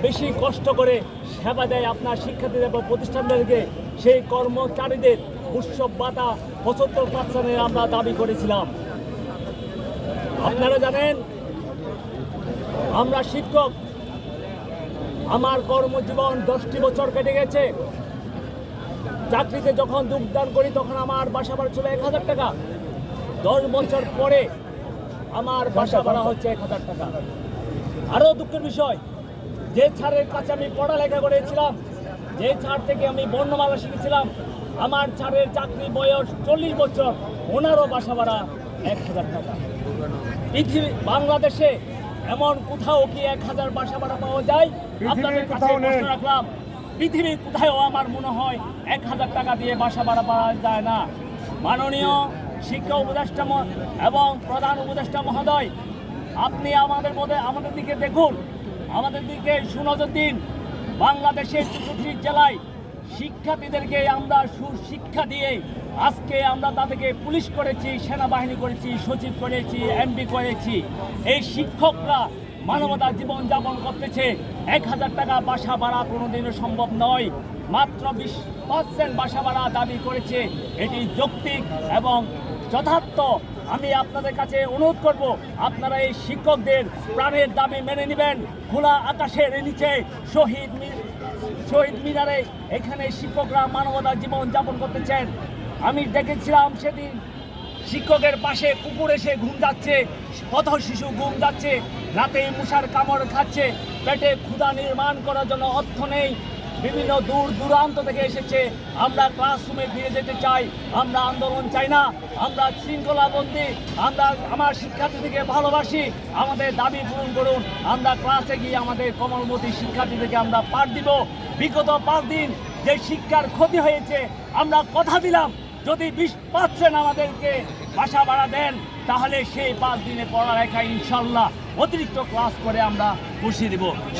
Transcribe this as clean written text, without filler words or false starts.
বেশি কষ্ট করে সেবা দেয় আপনার শিক্ষার্থীদের এবং প্রতিষ্ঠানদেরকে, সেই কর্মচারীদের উৎসব ভাতা ৭৫% আমরা দাবি করেছিলাম। আপনারা জানেন আমরা শিক্ষক, আমার কর্মজীবন 10টি বছর কেটে গেছে। চাকরিতে যখন যোগদান করি তখন আমার বাসা ভাড়া ছিল 1000 টাকা। 10 বছর পরে আমার বাসা ভাড়া হচ্ছে 1000 টাকা। আরও দুঃখের বিষয়, যে ছাড়ের কাছে আমি পড়ালেখা করেছিলাম, যে ছাড় থেকে আমি বর্ণমালা শিখেছিলাম, আমার ছাড়ের চাকরি বয়স 40 বছর, ওনারও বাসা ভাড়া 1000 টাকা। বাংলাদেশে এমন কোথাও কি 1000 বাসা ভাড়া পাওয়া যায়? আপনাদের কাছে প্রশ্ন রাখলাম, পৃথিবীর কোথাও আমার মনে হয় 1000 টাকা দিয়ে বাসা ভাড়া পাওয়া যায় না। মাননীয় শিক্ষা উপদেষ্টা এবং প্রধান উপদেষ্টা মহোদয়, আপনি আমাদের দিকে দেখুন, আমাদের দিকে সুনজর দিন। বাংলাদেশের 64 জেলায় শিক্ষার্থীদেরকে আমরা সুশিক্ষা দিয়ে আজকে আমরা তাদেরকে পুলিশ করেছি, সেনাবাহিনী করেছি, সচিব করেছি, এমপি করেছি। এই শিক্ষকরা মানবতার জীবনযাপন করতেছে। 1000 টাকা বাসা ভাড়া কোনোদিনও সম্ভব নয়। মাত্র 20% বাসা ভাড়া দাবি করেছে। এটি যৌক্তিক এবং যথার্থ। আমি আপনাদের কাছে অনুরোধ করব, আপনারা এই শিক্ষকদের প্রাণের দাবি মেনে নেবেন। খোলা আকাশের নিচে শহীদ মিনারে এখানে শিক্ষকরা মানবতার জীবন যাপন করতেছেন। আমি দেখেছিলাম সেদিন শিক্ষকের পাশে কুকুর এসে ঘুম যাচ্ছে, পথ শিশু ঘুম যাচ্ছে, রাতে মশার কামড় খাচ্ছে, পেটে ক্ষুধা নির্মাণ করার জন্য অর্থ নেই, বিভিন্ন দূর দূরান্ত থেকে এসেছে। আমরা ক্লাসরুমে ফিরে যেতে চাই, আমরা আন্দোলন চাই না, আমরা শৃঙ্খলাবন্দী, আমরা আমার শিক্ষার্থীদেরকে ভালোবাসি। আমাদের দাবি পূরণ করুন। আমরা ক্লাসে গিয়ে আমাদের কমলমতি শিক্ষার্থীদেরকে আমরা পাঠ দিব। বিগত 5 দিন যে শিক্ষার ক্ষতি হয়েছে, আমরা কথা দিলাম যদি 20% আমাদেরকে বাসা ভাড়া দেন, তাহলে সেই 5 দিনে পড়ালেখা ইনশাল্লাহ অতিরিক্ত ক্লাস করে আমরা বসিয়ে দেব। সবাই